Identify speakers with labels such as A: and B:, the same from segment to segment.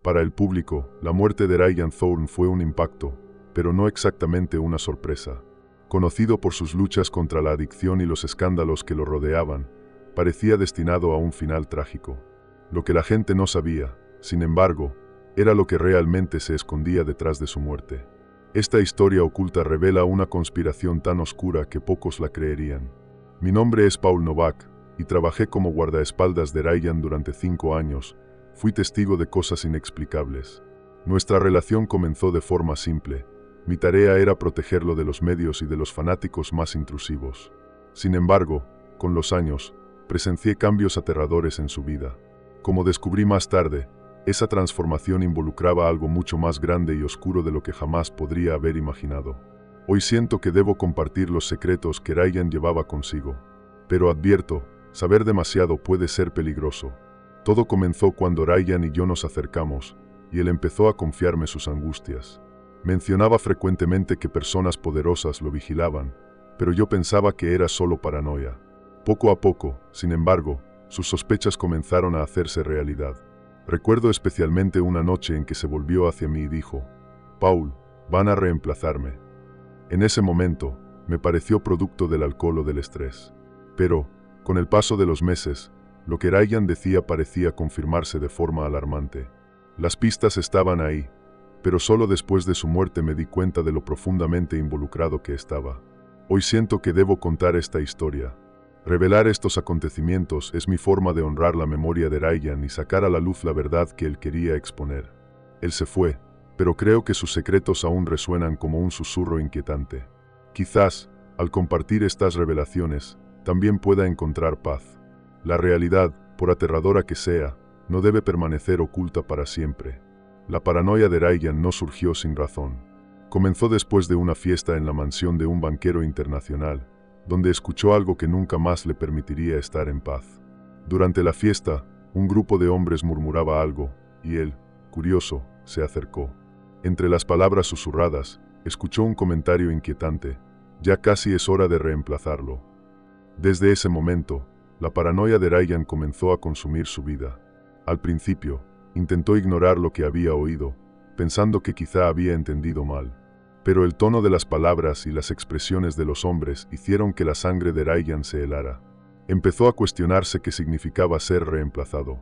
A: Para el público, la muerte de Ryan Thorne fue un impacto, pero no exactamente una sorpresa. Conocido por sus luchas contra la adicción y los escándalos que lo rodeaban, parecía destinado a un final trágico. Lo que la gente no sabía, sin embargo, era lo que realmente se escondía detrás de su muerte. Esta historia oculta revela una conspiración tan oscura que pocos la creerían. Mi nombre es Paul Novak, y trabajé como guardaespaldas de Ryan durante 5 años. Fui testigo de cosas inexplicables. Nuestra relación comenzó de forma simple. Mi tarea era protegerlo de los medios y de los fanáticos más intrusivos. Sin embargo, con los años, presencié cambios aterradores en su vida. Como descubrí más tarde, esa transformación involucraba algo mucho más grande y oscuro de lo que jamás podría haber imaginado. Hoy siento que debo compartir los secretos que Ryan llevaba consigo. Pero advierto, saber demasiado puede ser peligroso. Todo comenzó cuando Ryan y yo nos acercamos, y él empezó a confiarme sus angustias. Mencionaba frecuentemente que personas poderosas lo vigilaban, pero yo pensaba que era solo paranoia. Poco a poco, sin embargo, sus sospechas comenzaron a hacerse realidad. Recuerdo especialmente una noche en que se volvió hacia mí y dijo: «Paul, van a reemplazarme». En ese momento, me pareció producto del alcohol o del estrés. Pero, con el paso de los meses, lo que Ryan decía parecía confirmarse de forma alarmante. Las pistas estaban ahí, pero solo después de su muerte me di cuenta de lo profundamente involucrado que estaba. Hoy siento que debo contar esta historia. Revelar estos acontecimientos es mi forma de honrar la memoria de Ryan y sacar a la luz la verdad que él quería exponer. Él se fue, pero creo que sus secretos aún resuenan como un susurro inquietante. Quizás, al compartir estas revelaciones, también pueda encontrar paz. La realidad, por aterradora que sea, no debe permanecer oculta para siempre. La paranoia de Ryan no surgió sin razón. Comenzó después de una fiesta en la mansión de un banquero internacional, donde escuchó algo que nunca más le permitiría estar en paz. Durante la fiesta, un grupo de hombres murmuraba algo, y él, curioso, se acercó. Entre las palabras susurradas, escuchó un comentario inquietante: «Ya casi es hora de reemplazarlo». Desde ese momento, la paranoia de Ryan comenzó a consumir su vida. Al principio, intentó ignorar lo que había oído, pensando que quizá había entendido mal. Pero el tono de las palabras y las expresiones de los hombres hicieron que la sangre de Ryan se helara. Empezó a cuestionarse qué significaba ser reemplazado.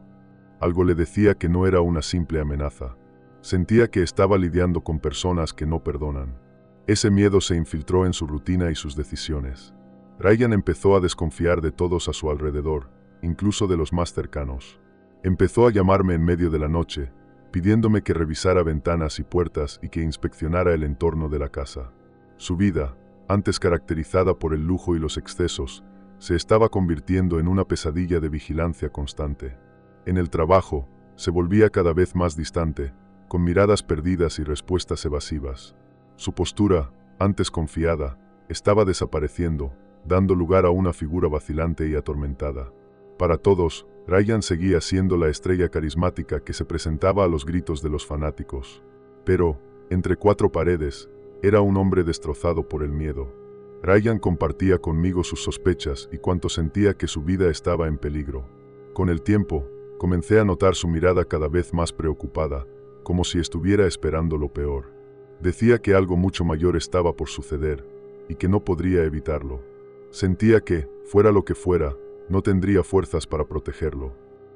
A: Algo le decía que no era una simple amenaza. Sentía que estaba lidiando con personas que no perdonan. Ese miedo se infiltró en su rutina y sus decisiones. Ryan empezó a desconfiar de todos a su alrededor, incluso de los más cercanos. Empezó a llamarme en medio de la noche, pidiéndome que revisara ventanas y puertas y que inspeccionara el entorno de la casa. Su vida, antes caracterizada por el lujo y los excesos, se estaba convirtiendo en una pesadilla de vigilancia constante. En el trabajo, se volvía cada vez más distante, con miradas perdidas y respuestas evasivas. Su postura, antes confiada, estaba desapareciendo, dando lugar a una figura vacilante y atormentada. Para todos, Ryan seguía siendo la estrella carismática que se presentaba a los gritos de los fanáticos. Pero, entre 4 paredes, era un hombre destrozado por el miedo. Ryan compartía conmigo sus sospechas y cuánto sentía que su vida estaba en peligro. Con el tiempo, comencé a notar su mirada cada vez más preocupada, como si estuviera esperando lo peor. Decía que algo mucho mayor estaba por suceder, y que no podría evitarlo. Sentía que, fuera lo que fuera, no tendría fuerzas para protegerlo.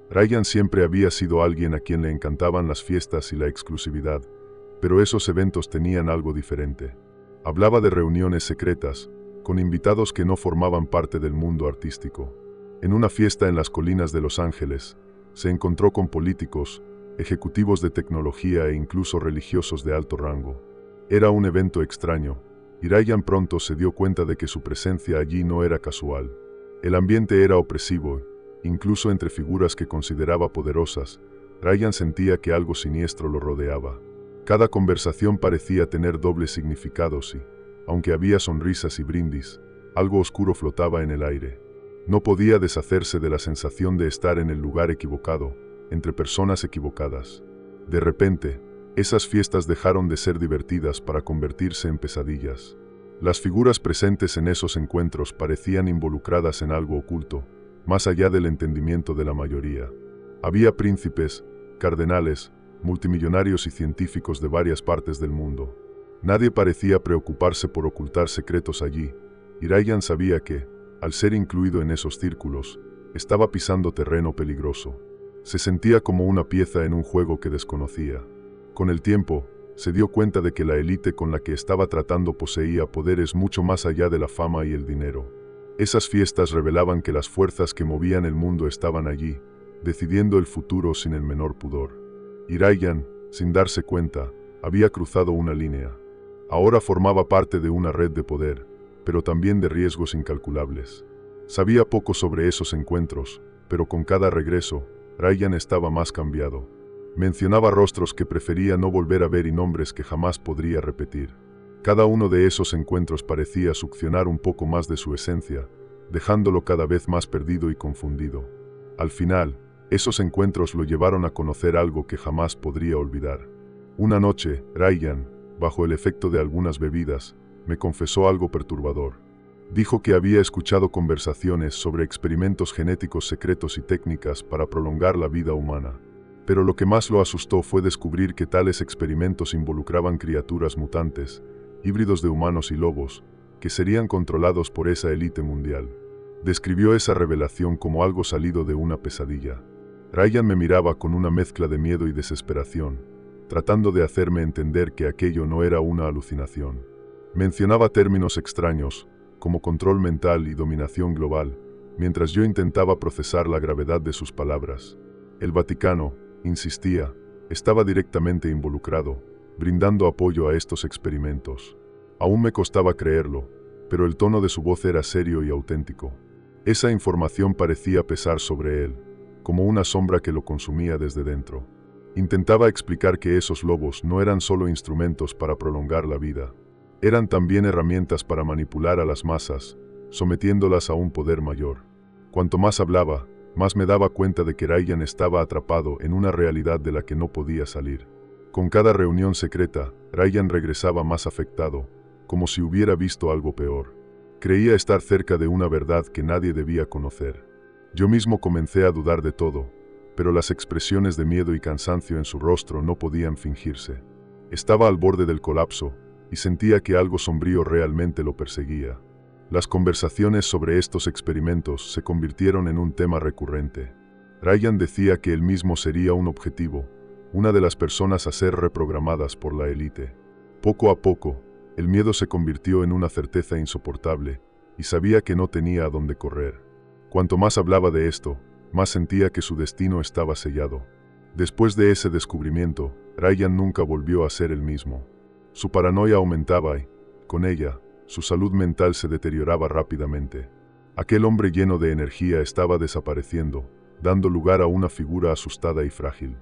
A: Ryan siempre había sido alguien a quien le encantaban las fiestas y la exclusividad, pero esos eventos tenían algo diferente. Hablaba de reuniones secretas, con invitados que no formaban parte del mundo artístico. En una fiesta en las colinas de Los Ángeles, se encontró con políticos, ejecutivos de tecnología e incluso religiosos de alto rango. Era un evento extraño, y Ryan pronto se dio cuenta de que su presencia allí no era casual. El ambiente era opresivo, incluso entre figuras que consideraba poderosas. Ryan sentía que algo siniestro lo rodeaba. Cada conversación parecía tener dobles significados y, aunque había sonrisas y brindis, algo oscuro flotaba en el aire. No podía deshacerse de la sensación de estar en el lugar equivocado, entre personas equivocadas. De repente, esas fiestas dejaron de ser divertidas para convertirse en pesadillas. Las figuras presentes en esos encuentros parecían involucradas en algo oculto, más allá del entendimiento de la mayoría. Había príncipes, cardenales, multimillonarios y científicos de varias partes del mundo. Nadie parecía preocuparse por ocultar secretos allí, y Ryan sabía que, al ser incluido en esos círculos, estaba pisando terreno peligroso. Se sentía como una pieza en un juego que desconocía. Con el tiempo, se dio cuenta de que la élite con la que estaba tratando poseía poderes mucho más allá de la fama y el dinero. Esas fiestas revelaban que las fuerzas que movían el mundo estaban allí, decidiendo el futuro sin el menor pudor. Y Ryan, sin darse cuenta, había cruzado una línea. Ahora formaba parte de una red de poder, pero también de riesgos incalculables. Sabía poco sobre esos encuentros, pero con cada regreso, Ryan estaba más cambiado. Mencionaba rostros que prefería no volver a ver y nombres que jamás podría repetir. Cada uno de esos encuentros parecía succionar un poco más de su esencia, dejándolo cada vez más perdido y confundido. Al final, esos encuentros lo llevaron a conocer algo que jamás podría olvidar. Una noche, Ryan, bajo el efecto de algunas bebidas, me confesó algo perturbador. Dijo que había escuchado conversaciones sobre experimentos genéticos secretos y técnicas para prolongar la vida humana. Pero lo que más lo asustó fue descubrir que tales experimentos involucraban criaturas mutantes, híbridos de humanos y lobos, que serían controlados por esa élite mundial. Describió esa revelación como algo salido de una pesadilla. Ryan me miraba con una mezcla de miedo y desesperación, tratando de hacerme entender que aquello no era una alucinación. Mencionaba términos extraños, como control mental y dominación global, mientras yo intentaba procesar la gravedad de sus palabras. El Vaticano, insistía, estaba directamente involucrado, brindando apoyo a estos experimentos. Aún me costaba creerlo, pero el tono de su voz era serio y auténtico. Esa información parecía pesar sobre él, como una sombra que lo consumía desde dentro. Intentaba explicar que esos lobos no eran solo instrumentos para prolongar la vida. Eran también herramientas para manipular a las masas, sometiéndolas a un poder mayor. Cuanto más hablaba, más me daba cuenta de que Ryan estaba atrapado en una realidad de la que no podía salir. Con cada reunión secreta, Ryan regresaba más afectado, como si hubiera visto algo peor. Creía estar cerca de una verdad que nadie debía conocer. Yo mismo comencé a dudar de todo, pero las expresiones de miedo y cansancio en su rostro no podían fingirse. Estaba al borde del colapso, y sentía que algo sombrío realmente lo perseguía. Las conversaciones sobre estos experimentos se convirtieron en un tema recurrente. Ryan decía que él mismo sería un objetivo, una de las personas a ser reprogramadas por la élite. Poco a poco, el miedo se convirtió en una certeza insoportable, y sabía que no tenía a dónde correr. Cuanto más hablaba de esto, más sentía que su destino estaba sellado. Después de ese descubrimiento, Ryan nunca volvió a ser el mismo. Su paranoia aumentaba y, con ella, su salud mental se deterioraba rápidamente. Aquel hombre lleno de energía estaba desapareciendo, dando lugar a una figura asustada y frágil.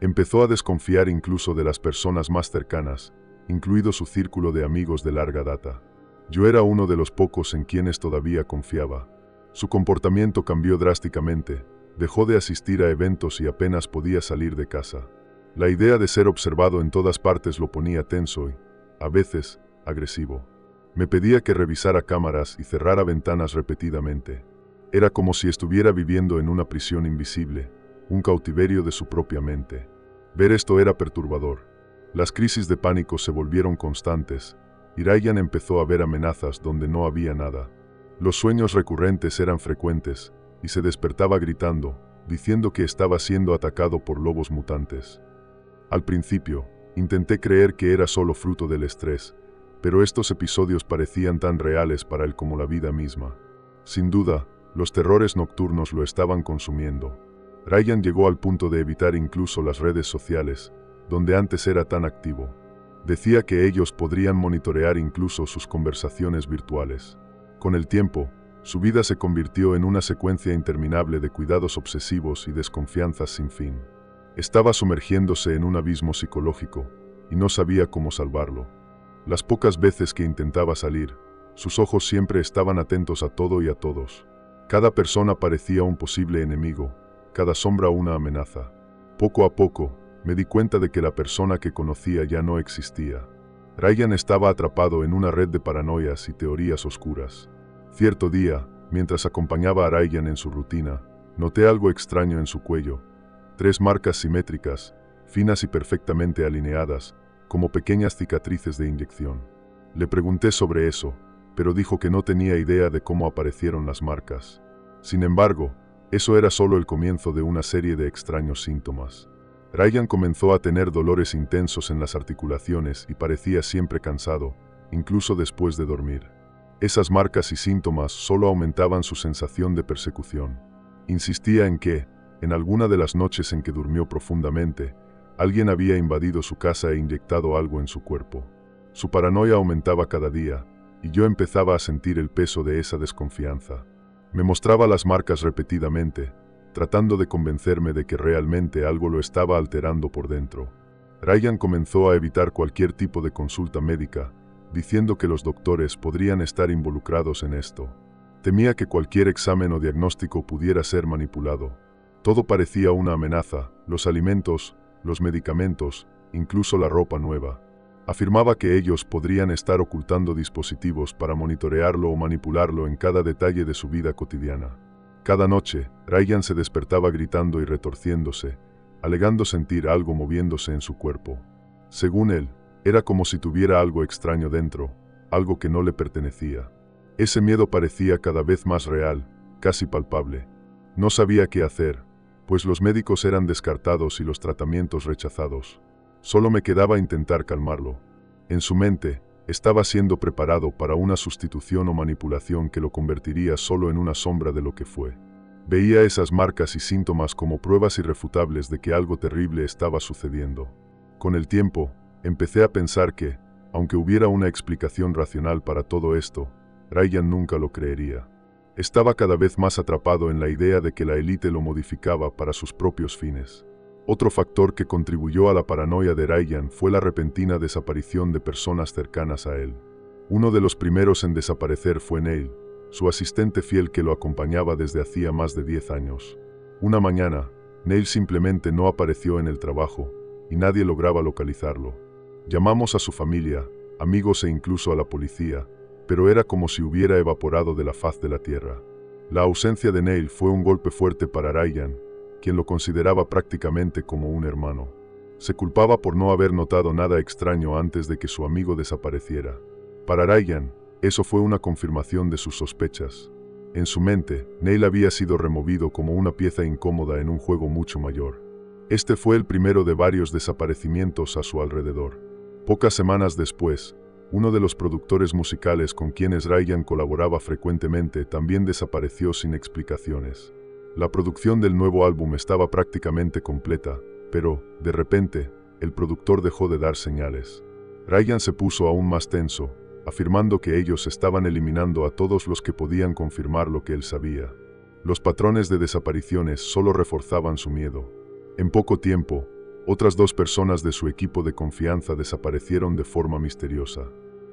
A: Empezó a desconfiar incluso de las personas más cercanas, incluido su círculo de amigos de larga data. Yo era uno de los pocos en quienes todavía confiaba. Su comportamiento cambió drásticamente, dejó de asistir a eventos y apenas podía salir de casa. La idea de ser observado en todas partes lo ponía tenso y, a veces, agresivo. Me pedía que revisara cámaras y cerrara ventanas repetidamente. Era como si estuviera viviendo en una prisión invisible, un cautiverio de su propia mente. Ver esto era perturbador. Las crisis de pánico se volvieron constantes, y Ryan empezó a ver amenazas donde no había nada. Los sueños recurrentes eran frecuentes, y se despertaba gritando, diciendo que estaba siendo atacado por lobos mutantes. Al principio, intenté creer que era solo fruto del estrés, pero estos episodios parecían tan reales para él como la vida misma. Sin duda, los terrores nocturnos lo estaban consumiendo. Ryan llegó al punto de evitar incluso las redes sociales, donde antes era tan activo. Decía que ellos podrían monitorear incluso sus conversaciones virtuales. Con el tiempo, su vida se convirtió en una secuencia interminable de cuidados obsesivos y desconfianzas sin fin. Estaba sumergiéndose en un abismo psicológico, y no sabía cómo salvarlo. Las pocas veces que intentaba salir, sus ojos siempre estaban atentos a todo y a todos. Cada persona parecía un posible enemigo, cada sombra una amenaza. Poco a poco, me di cuenta de que la persona que conocía ya no existía. Ryan estaba atrapado en una red de paranoias y teorías oscuras. Cierto día, mientras acompañaba a Ryan en su rutina, noté algo extraño en su cuello. 3 marcas simétricas, finas y perfectamente alineadas, como pequeñas cicatrices de inyección. Le pregunté sobre eso, pero dijo que no tenía idea de cómo aparecieron las marcas. Sin embargo, eso era solo el comienzo de una serie de extraños síntomas. Ryan comenzó a tener dolores intensos en las articulaciones y parecía siempre cansado, incluso después de dormir. Esas marcas y síntomas solo aumentaban su sensación de persecución. Insistía en que, en alguna de las noches en que durmió profundamente, alguien había invadido su casa e inyectado algo en su cuerpo. Su paranoia aumentaba cada día, y yo empezaba a sentir el peso de esa desconfianza. Me mostraba las marcas repetidamente, tratando de convencerme de que realmente algo lo estaba alterando por dentro. Ryan comenzó a evitar cualquier tipo de consulta médica, diciendo que los doctores podrían estar involucrados en esto. Temía que cualquier examen o diagnóstico pudiera ser manipulado. Todo parecía una amenaza: los alimentos, los medicamentos, incluso la ropa nueva. Afirmaba que ellos podrían estar ocultando dispositivos para monitorearlo o manipularlo en cada detalle de su vida cotidiana. Cada noche, Ryan se despertaba gritando y retorciéndose, alegando sentir algo moviéndose en su cuerpo. Según él, era como si tuviera algo extraño dentro, algo que no le pertenecía. Ese miedo parecía cada vez más real, casi palpable. No sabía qué hacer, pues los médicos eran descartados y los tratamientos rechazados. Solo me quedaba intentar calmarlo. En su mente, estaba siendo preparado para una sustitución o manipulación que lo convertiría solo en una sombra de lo que fue. Veía esas marcas y síntomas como pruebas irrefutables de que algo terrible estaba sucediendo. Con el tiempo, empecé a pensar que, aunque hubiera una explicación racional para todo esto, Ryan nunca lo creería. Estaba cada vez más atrapado en la idea de que la élite lo modificaba para sus propios fines. Otro factor que contribuyó a la paranoia de Ryan fue la repentina desaparición de personas cercanas a él. Uno de los primeros en desaparecer fue Neil, su asistente fiel que lo acompañaba desde hacía más de 10 años. Una mañana, Neil simplemente no apareció en el trabajo, y nadie lograba localizarlo. Llamamos a su familia, amigos e incluso a la policía, pero era como si hubiera evaporado de la faz de la tierra. La ausencia de Neil fue un golpe fuerte para Ryan, quien lo consideraba prácticamente como un hermano. Se culpaba por no haber notado nada extraño antes de que su amigo desapareciera. Para Ryan, eso fue una confirmación de sus sospechas. En su mente, Neil había sido removido como una pieza incómoda en un juego mucho mayor. Este fue el primero de varios desaparecimientos a su alrededor. Pocas semanas después, uno de los productores musicales con quienes Ryan colaboraba frecuentemente también desapareció sin explicaciones. La producción del nuevo álbum estaba prácticamente completa, pero, de repente, el productor dejó de dar señales. Ryan se puso aún más tenso, afirmando que ellos estaban eliminando a todos los que podían confirmar lo que él sabía. Los patrones de desapariciones solo reforzaban su miedo. En poco tiempo, otras 2 personas de su equipo de confianza desaparecieron de forma misteriosa.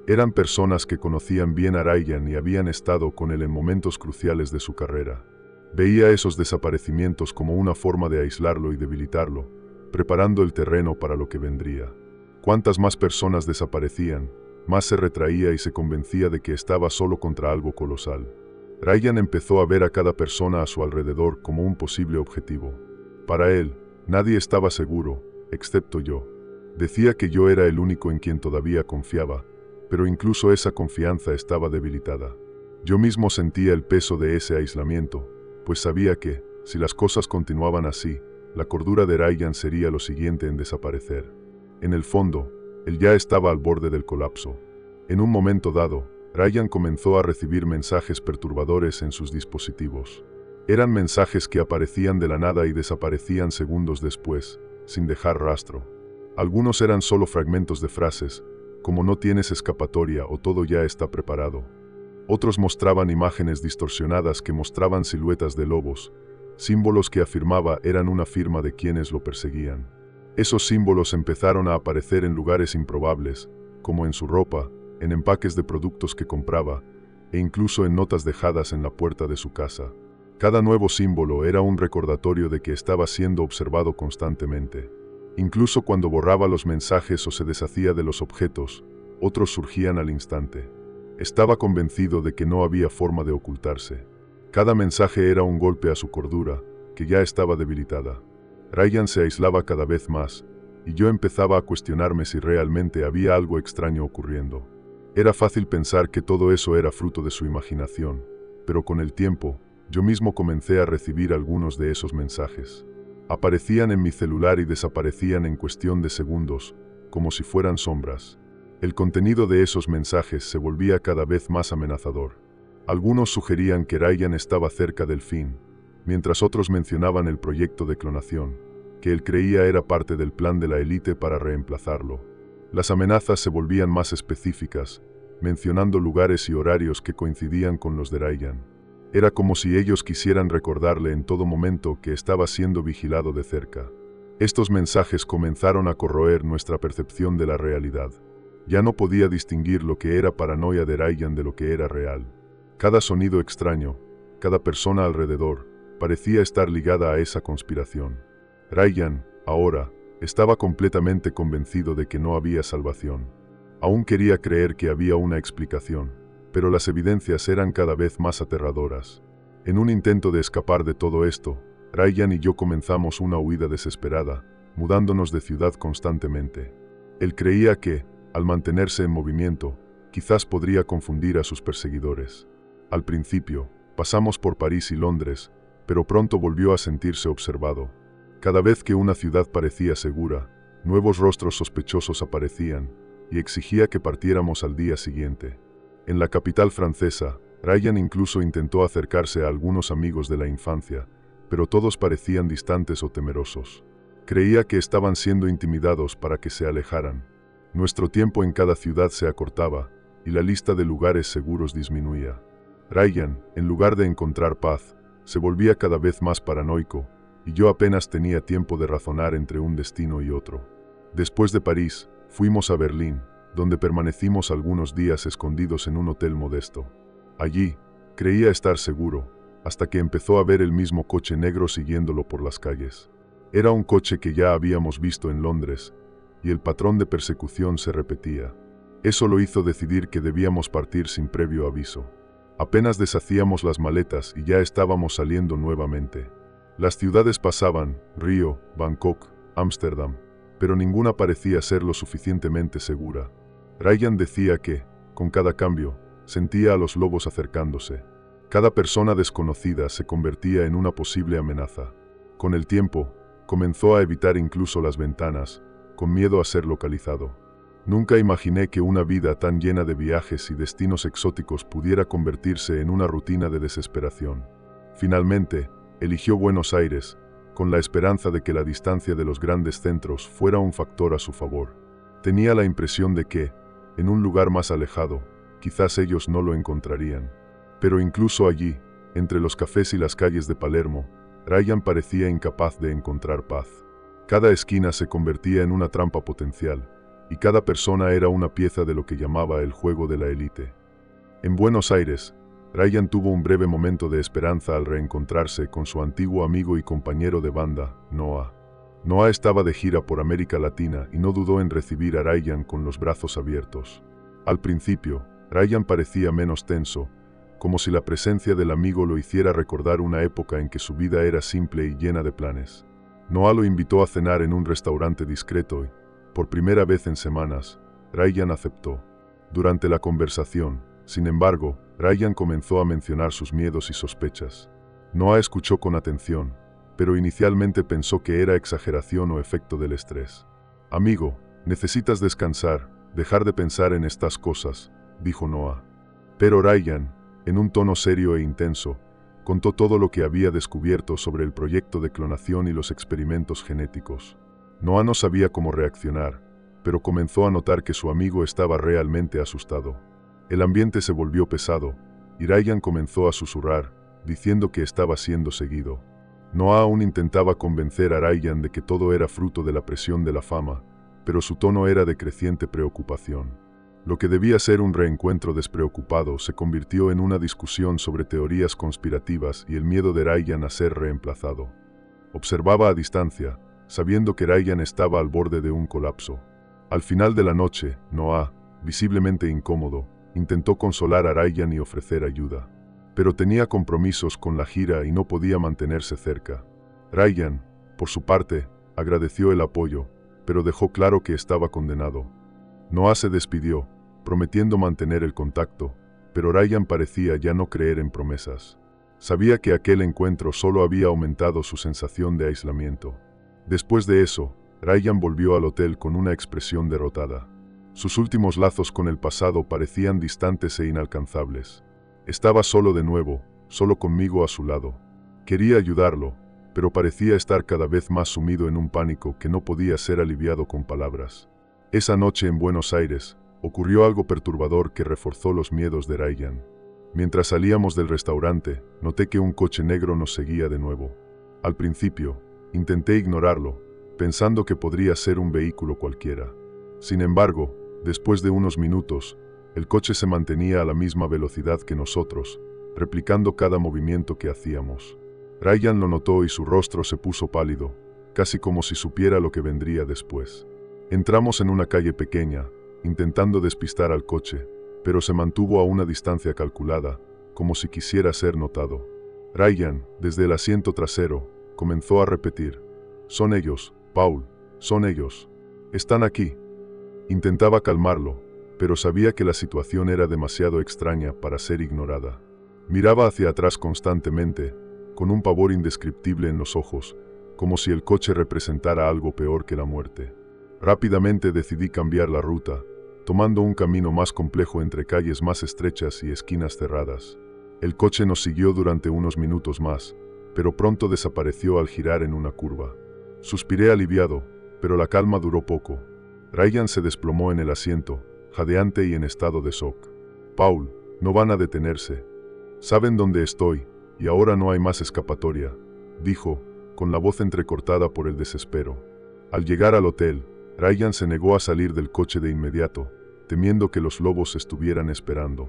A: Eran personas que conocían bien a Ryan y habían estado con él en momentos cruciales de su carrera. Veía esos desaparecimientos como una forma de aislarlo y debilitarlo, preparando el terreno para lo que vendría. Cuantas más personas desaparecían, más se retraía y se convencía de que estaba solo contra algo colosal. Ryan empezó a ver a cada persona a su alrededor como un posible objetivo. Para él, nadie estaba seguro, excepto yo. Decía que yo era el único en quien todavía confiaba, pero incluso esa confianza estaba debilitada. Yo mismo sentía el peso de ese aislamiento, pues sabía que, si las cosas continuaban así, la cordura de Ryan sería lo siguiente en desaparecer. En el fondo, él ya estaba al borde del colapso. En un momento dado, Ryan comenzó a recibir mensajes perturbadores en sus dispositivos. Eran mensajes que aparecían de la nada y desaparecían segundos después, sin dejar rastro. Algunos eran solo fragmentos de frases, como "no tienes escapatoria" o "todo ya está preparado". Otros mostraban imágenes distorsionadas que mostraban siluetas de lobos, símbolos que afirmaba eran una firma de quienes lo perseguían. Esos símbolos empezaron a aparecer en lugares improbables, como en su ropa, en empaques de productos que compraba, e incluso en notas dejadas en la puerta de su casa. Cada nuevo símbolo era un recordatorio de que estaba siendo observado constantemente. Incluso cuando borraba los mensajes o se deshacía de los objetos, otros surgían al instante. Estaba convencido de que no había forma de ocultarse. Cada mensaje era un golpe a su cordura, que ya estaba debilitada. Ryan se aislaba cada vez más, y yo empezaba a cuestionarme si realmente había algo extraño ocurriendo. Era fácil pensar que todo eso era fruto de su imaginación, pero con el tiempo, yo mismo comencé a recibir algunos de esos mensajes. Aparecían en mi celular y desaparecían en cuestión de segundos, como si fueran sombras. El contenido de esos mensajes se volvía cada vez más amenazador. Algunos sugerían que Ryan estaba cerca del fin, mientras otros mencionaban el proyecto de clonación, que él creía era parte del plan de la élite para reemplazarlo. Las amenazas se volvían más específicas, mencionando lugares y horarios que coincidían con los de Ryan. Era como si ellos quisieran recordarle en todo momento que estaba siendo vigilado de cerca. Estos mensajes comenzaron a corroer nuestra percepción de la realidad. Ya no podía distinguir lo que era paranoia de Ryan de lo que era real. Cada sonido extraño, cada persona alrededor, parecía estar ligada a esa conspiración. Ryan, ahora, estaba completamente convencido de que no había salvación. Aún quería creer que había una explicación, pero las evidencias eran cada vez más aterradoras. En un intento de escapar de todo esto, Ryan y yo comenzamos una huida desesperada, mudándonos de ciudad constantemente. Él creía que, al mantenerse en movimiento, quizás podría confundir a sus perseguidores. Al principio, pasamos por París y Londres, pero pronto volvió a sentirse observado. Cada vez que una ciudad parecía segura, nuevos rostros sospechosos aparecían, y exigía que partiéramos al día siguiente. En la capital francesa, Ryan incluso intentó acercarse a algunos amigos de la infancia, pero todos parecían distantes o temerosos. Creía que estaban siendo intimidados para que se alejaran. Nuestro tiempo en cada ciudad se acortaba, y la lista de lugares seguros disminuía. Ryan, en lugar de encontrar paz, se volvía cada vez más paranoico, y yo apenas tenía tiempo de razonar entre un destino y otro. Después de París, fuimos a Berlín, donde permanecimos algunos días escondidos en un hotel modesto. Allí, creía estar seguro, hasta que empezó a ver el mismo coche negro siguiéndolo por las calles. Era un coche que ya habíamos visto en Londres, y el patrón de persecución se repetía. Eso lo hizo decidir que debíamos partir sin previo aviso. Apenas deshacíamos las maletas y ya estábamos saliendo nuevamente. Las ciudades pasaban, Río, Bangkok, Ámsterdam, pero ninguna parecía ser lo suficientemente segura. Ryan decía que, con cada cambio, sentía a los lobos acercándose. Cada persona desconocida se convertía en una posible amenaza. Con el tiempo, comenzó a evitar incluso las ventanas, con miedo a ser localizado. Nunca imaginé que una vida tan llena de viajes y destinos exóticos pudiera convertirse en una rutina de desesperación. Finalmente, eligió Buenos Aires, con la esperanza de que la distancia de los grandes centros fuera un factor a su favor. Tenía la impresión de que, en un lugar más alejado, quizás ellos no lo encontrarían. Pero incluso allí, entre los cafés y las calles de Palermo, Ryan parecía incapaz de encontrar paz. Cada esquina se convertía en una trampa potencial, y cada persona era una pieza de lo que llamaba el juego de la élite. En Buenos Aires, Ryan tuvo un breve momento de esperanza al reencontrarse con su antiguo amigo y compañero de banda, Noah. Noah estaba de gira por América Latina y no dudó en recibir a Ryan con los brazos abiertos. Al principio, Ryan parecía menos tenso, como si la presencia del amigo lo hiciera recordar una época en que su vida era simple y llena de planes. Noah lo invitó a cenar en un restaurante discreto y, por primera vez en semanas, Ryan aceptó. Durante la conversación, sin embargo, Ryan comenzó a mencionar sus miedos y sospechas. Noah escuchó con atención, pero inicialmente pensó que era exageración o efecto del estrés. «Amigo, necesitas descansar, dejar de pensar en estas cosas», dijo Noah. Pero Ryan, en un tono serio e intenso, contó todo lo que había descubierto sobre el proyecto de clonación y los experimentos genéticos. Noah no sabía cómo reaccionar, pero comenzó a notar que su amigo estaba realmente asustado. El ambiente se volvió pesado, y Ryan comenzó a susurrar, diciendo que estaba siendo seguido. Noah aún intentaba convencer a Ryan de que todo era fruto de la presión de la fama, pero su tono era de creciente preocupación. Lo que debía ser un reencuentro despreocupado se convirtió en una discusión sobre teorías conspirativas y el miedo de Ryan a ser reemplazado. Observaba a distancia, sabiendo que Ryan estaba al borde de un colapso. Al final de la noche, Noah, visiblemente incómodo, intentó consolar a Ryan y ofrecer ayuda. Pero tenía compromisos con la gira y no podía mantenerse cerca. Ryan, por su parte, agradeció el apoyo, pero dejó claro que estaba condenado. Noah se despidió, prometiendo mantener el contacto, pero Ryan parecía ya no creer en promesas. Sabía que aquel encuentro solo había aumentado su sensación de aislamiento. Después de eso, Ryan volvió al hotel con una expresión derrotada. Sus últimos lazos con el pasado parecían distantes e inalcanzables. Estaba solo de nuevo, solo conmigo a su lado. Quería ayudarlo, pero parecía estar cada vez más sumido en un pánico que no podía ser aliviado con palabras. Esa noche en Buenos Aires, ocurrió algo perturbador que reforzó los miedos de Ryan. Mientras salíamos del restaurante, noté que un coche negro nos seguía de nuevo. Al principio, intenté ignorarlo, pensando que podría ser un vehículo cualquiera. Sin embargo, después de unos minutos, el coche se mantenía a la misma velocidad que nosotros, replicando cada movimiento que hacíamos. Ryan lo notó y su rostro se puso pálido, casi como si supiera lo que vendría después. Entramos en una calle pequeña, intentando despistar al coche, pero se mantuvo a una distancia calculada, como si quisiera ser notado. Ryan, desde el asiento trasero, comenzó a repetir: «Son ellos, Paul, son ellos. Están aquí». Intentaba calmarlo, pero sabía que la situación era demasiado extraña para ser ignorada. Miraba hacia atrás constantemente, con un pavor indescriptible en los ojos, como si el coche representara algo peor que la muerte. Rápidamente decidí cambiar la ruta, tomando un camino más complejo entre calles más estrechas y esquinas cerradas. El coche nos siguió durante unos minutos más, pero pronto desapareció al girar en una curva. Suspiré aliviado, pero la calma duró poco. Ryan se desplomó en el asiento, jadeante y en estado de shock. «Paul, no van a detenerse. Saben dónde estoy, y ahora no hay más escapatoria», dijo, con la voz entrecortada por el desespero. Al llegar al hotel, Ryan se negó a salir del coche de inmediato, temiendo que los lobos estuvieran esperando.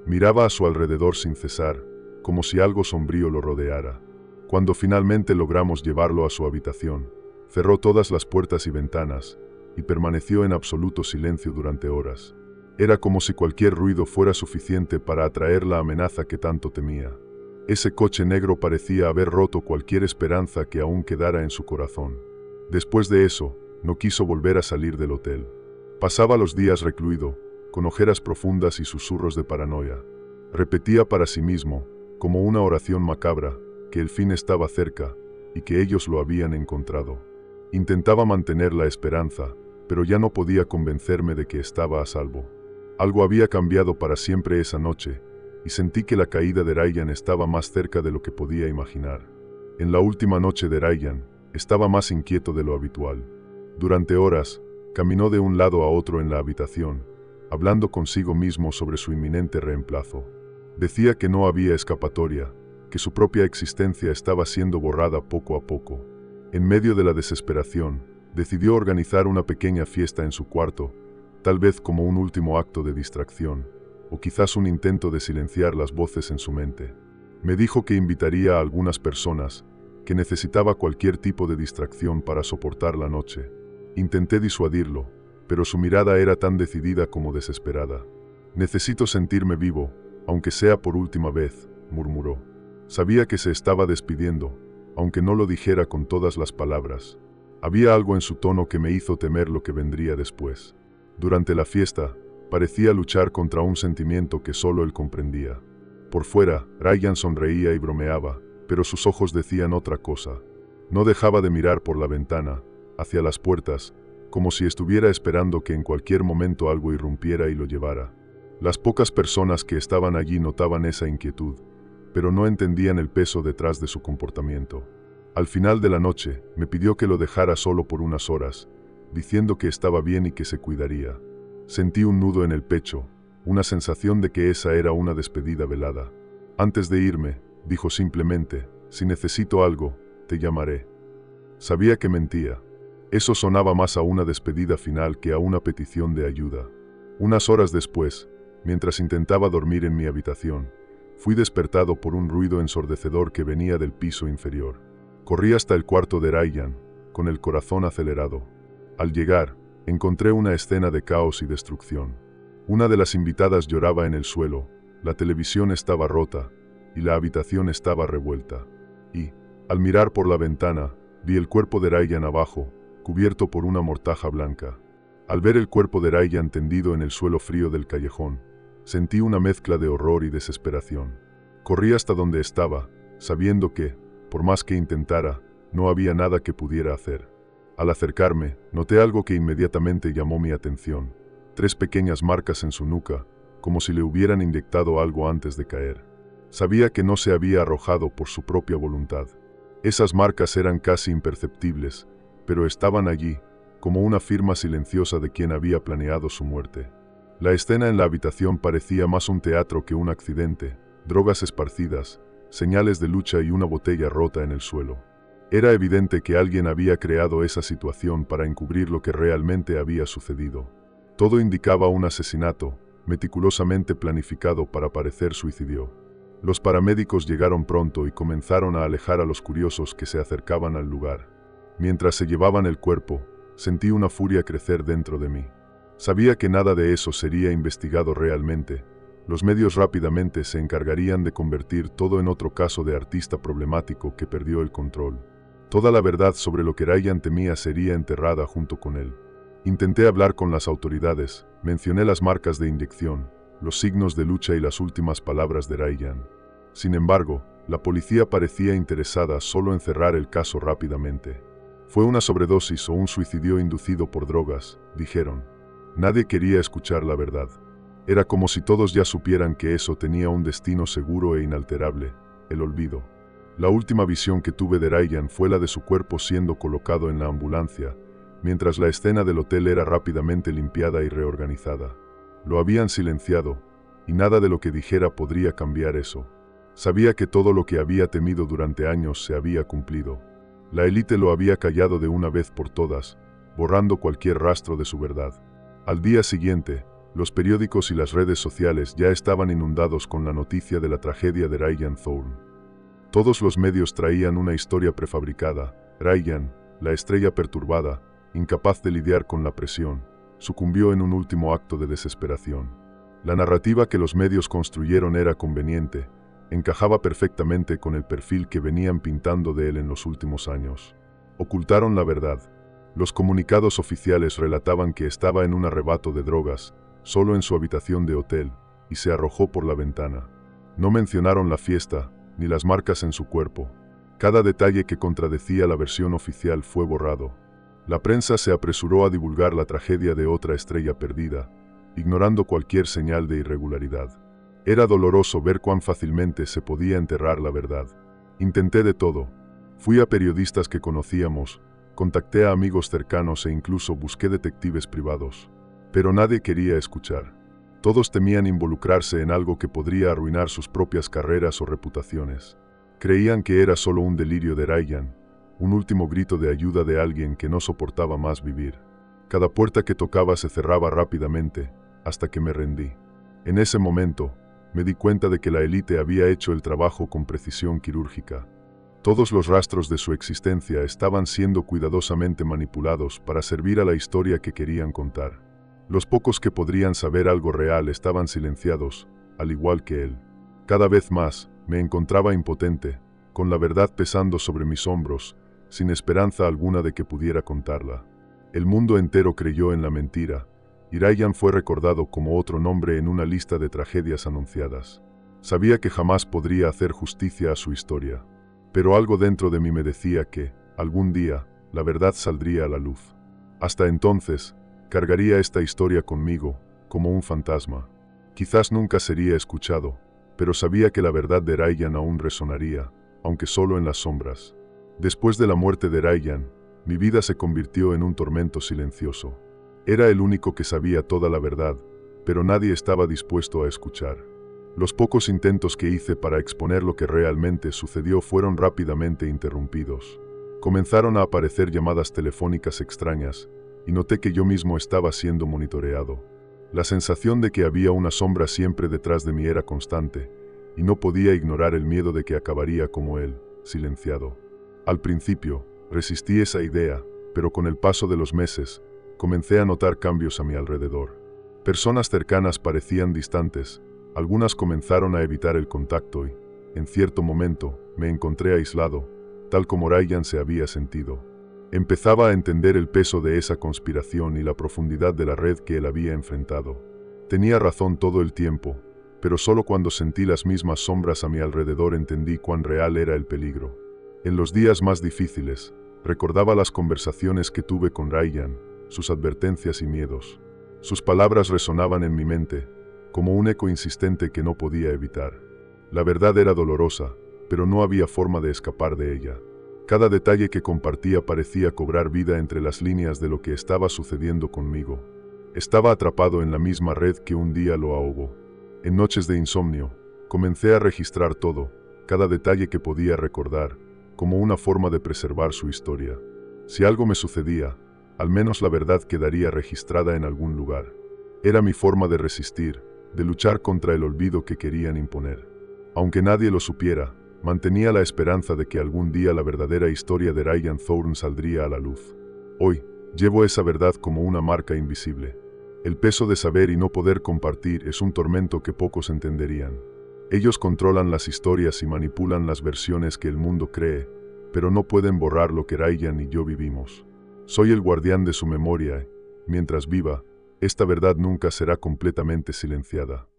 A: Miraba a su alrededor sin cesar, como si algo sombrío lo rodeara. Cuando finalmente logramos llevarlo a su habitación, cerró todas las puertas y ventanas, y permaneció en absoluto silencio durante horas. Era como si cualquier ruido fuera suficiente para atraer la amenaza que tanto temía. Ese coche negro parecía haber roto cualquier esperanza que aún quedara en su corazón. Después de eso, no quiso volver a salir del hotel. Pasaba los días recluido, con ojeras profundas y susurros de paranoia. Repetía para sí mismo, como una oración macabra, que el fin estaba cerca y que ellos lo habían encontrado. Intentaba mantener la esperanza, pero ya no podía convencerme de que estaba a salvo. Algo había cambiado para siempre esa noche, y sentí que la caída de Ryan estaba más cerca de lo que podía imaginar. En la última noche de Ryan, estaba más inquieto de lo habitual. Durante horas, caminó de un lado a otro en la habitación, hablando consigo mismo sobre su inminente reemplazo. Decía que no había escapatoria, que su propia existencia estaba siendo borrada poco a poco. En medio de la desesperación, decidió organizar una pequeña fiesta en su cuarto, tal vez como un último acto de distracción, o quizás un intento de silenciar las voces en su mente. Me dijo que invitaría a algunas personas, que necesitaba cualquier tipo de distracción para soportar la noche. Intenté disuadirlo, pero su mirada era tan decidida como desesperada. «Necesito sentirme vivo, aunque sea por última vez», murmuró. Sabía que se estaba despidiendo, aunque no lo dijera con todas las palabras. Había algo en su tono que me hizo temer lo que vendría después. Durante la fiesta, parecía luchar contra un sentimiento que solo él comprendía. Por fuera, Ryan sonreía y bromeaba, pero sus ojos decían otra cosa. No dejaba de mirar por la ventana, hacia las puertas, como si estuviera esperando que en cualquier momento algo irrumpiera y lo llevara. Las pocas personas que estaban allí notaban esa inquietud, pero no entendían el peso detrás de su comportamiento. Al final de la noche, me pidió que lo dejara solo por unas horas, diciendo que estaba bien y que se cuidaría. Sentí un nudo en el pecho, una sensación de que esa era una despedida velada. Antes de irme, dijo simplemente: «Si necesito algo, te llamaré». Sabía que mentía. Eso sonaba más a una despedida final que a una petición de ayuda. Unas horas después, mientras intentaba dormir en mi habitación, fui despertado por un ruido ensordecedor que venía del piso inferior. Corrí hasta el cuarto de Ryan, con el corazón acelerado. Al llegar, encontré una escena de caos y destrucción. Una de las invitadas lloraba en el suelo, la televisión estaba rota, y la habitación estaba revuelta. Y, al mirar por la ventana, vi el cuerpo de Ryan abajo, cubierto por una mortaja blanca. Al ver el cuerpo de Ryan tendido en el suelo frío del callejón, sentí una mezcla de horror y desesperación. Corrí hasta donde estaba, sabiendo que, por más que intentara, no había nada que pudiera hacer. Al acercarme, noté algo que inmediatamente llamó mi atención: 3 pequeñas marcas en su nuca, como si le hubieran inyectado algo antes de caer. Sabía que no se había arrojado por su propia voluntad. Esas marcas eran casi imperceptibles, pero estaban allí, como una firma silenciosa de quien había planeado su muerte. La escena en la habitación parecía más un teatro que un accidente: drogas esparcidas, señales de lucha y una botella rota en el suelo. Era evidente que alguien había creado esa situación para encubrir lo que realmente había sucedido. Todo indicaba un asesinato, meticulosamente planificado para parecer suicidio. Los paramédicos llegaron pronto y comenzaron a alejar a los curiosos que se acercaban al lugar. Mientras se llevaban el cuerpo, sentí una furia crecer dentro de mí. Sabía que nada de eso sería investigado realmente. Los medios rápidamente se encargarían de convertir todo en otro caso de artista problemático que perdió el control. Toda la verdad sobre lo que Ryan temía sería enterrada junto con él. Intenté hablar con las autoridades, mencioné las marcas de inyección, los signos de lucha y las últimas palabras de Ryan. Sin embargo, la policía parecía interesada solo en cerrar el caso rápidamente. Fue una sobredosis o un suicidio inducido por drogas, dijeron. Nadie quería escuchar la verdad. Era como si todos ya supieran que eso tenía un destino seguro e inalterable: el olvido. La última visión que tuve de Ryan fue la de su cuerpo siendo colocado en la ambulancia, mientras la escena del hotel era rápidamente limpiada y reorganizada. Lo habían silenciado, y nada de lo que dijera podría cambiar eso. Sabía que todo lo que había temido durante años se había cumplido. La élite lo había callado de una vez por todas, borrando cualquier rastro de su verdad. Al día siguiente, los periódicos y las redes sociales ya estaban inundados con la noticia de la tragedia de Ryan Thorne. Todos los medios traían una historia prefabricada: Ryan, la estrella perturbada, incapaz de lidiar con la presión, sucumbió en un último acto de desesperación. La narrativa que los medios construyeron era conveniente, encajaba perfectamente con el perfil que venían pintando de él en los últimos años. Ocultaron la verdad. Los comunicados oficiales relataban que estaba en un arrebato de drogas, solo en su habitación de hotel, y se arrojó por la ventana. No mencionaron la fiesta, ni las marcas en su cuerpo. Cada detalle que contradecía la versión oficial fue borrado. La prensa se apresuró a divulgar la tragedia de otra estrella perdida, ignorando cualquier señal de irregularidad. Era doloroso ver cuán fácilmente se podía enterrar la verdad. Intenté de todo. Fui a periodistas que conocíamos, contacté a amigos cercanos e incluso busqué detectives privados. Pero nadie quería escuchar. Todos temían involucrarse en algo que podría arruinar sus propias carreras o reputaciones. Creían que era solo un delirio de Ryan, un último grito de ayuda de alguien que no soportaba más vivir. Cada puerta que tocaba se cerraba rápidamente, hasta que me rendí. En ese momento, me di cuenta de que la élite había hecho el trabajo con precisión quirúrgica. Todos los rastros de su existencia estaban siendo cuidadosamente manipulados para servir a la historia que querían contar. Los pocos que podrían saber algo real estaban silenciados, al igual que él. Cada vez más, me encontraba impotente, con la verdad pesando sobre mis hombros, sin esperanza alguna de que pudiera contarla. El mundo entero creyó en la mentira, y Ryan fue recordado como otro nombre en una lista de tragedias anunciadas. Sabía que jamás podría hacer justicia a su historia, pero algo dentro de mí me decía que, algún día, la verdad saldría a la luz. Hasta entonces, cargaría esta historia conmigo, como un fantasma. Quizás nunca sería escuchado, pero sabía que la verdad de Ryan aún resonaría, aunque solo en las sombras. Después de la muerte de Ryan, mi vida se convirtió en un tormento silencioso. Era el único que sabía toda la verdad, pero nadie estaba dispuesto a escuchar. Los pocos intentos que hice para exponer lo que realmente sucedió fueron rápidamente interrumpidos. Comenzaron a aparecer llamadas telefónicas extrañas, y noté que yo mismo estaba siendo monitoreado. La sensación de que había una sombra siempre detrás de mí era constante, y no podía ignorar el miedo de que acabaría como él, silenciado. Al principio, resistí esa idea, pero con el paso de los meses, comencé a notar cambios a mi alrededor. Personas cercanas parecían distantes, algunas comenzaron a evitar el contacto y, en cierto momento, me encontré aislado, tal como Ryan se había sentido. Empezaba a entender el peso de esa conspiración y la profundidad de la red que él había enfrentado. Tenía razón todo el tiempo, pero solo cuando sentí las mismas sombras a mi alrededor entendí cuán real era el peligro. En los días más difíciles, recordaba las conversaciones que tuve con Ryan, sus advertencias y miedos. Sus palabras resonaban en mi mente, como un eco insistente que no podía evitar. La verdad era dolorosa, pero no había forma de escapar de ella. Cada detalle que compartía parecía cobrar vida entre las líneas de lo que estaba sucediendo conmigo. Estaba atrapado en la misma red que un día lo ahogó. En noches de insomnio, comencé a registrar todo, cada detalle que podía recordar, como una forma de preservar su historia. Si algo me sucedía, al menos la verdad quedaría registrada en algún lugar. Era mi forma de resistir, de luchar contra el olvido que querían imponer. Aunque nadie lo supiera, mantenía la esperanza de que algún día la verdadera historia de Ryan Thorne saldría a la luz. Hoy, llevo esa verdad como una marca invisible. El peso de saber y no poder compartir es un tormento que pocos entenderían. Ellos controlan las historias y manipulan las versiones que el mundo cree, pero no pueden borrar lo que Ryan y yo vivimos. Soy el guardián de su memoria. Mientras viva, esta verdad nunca será completamente silenciada.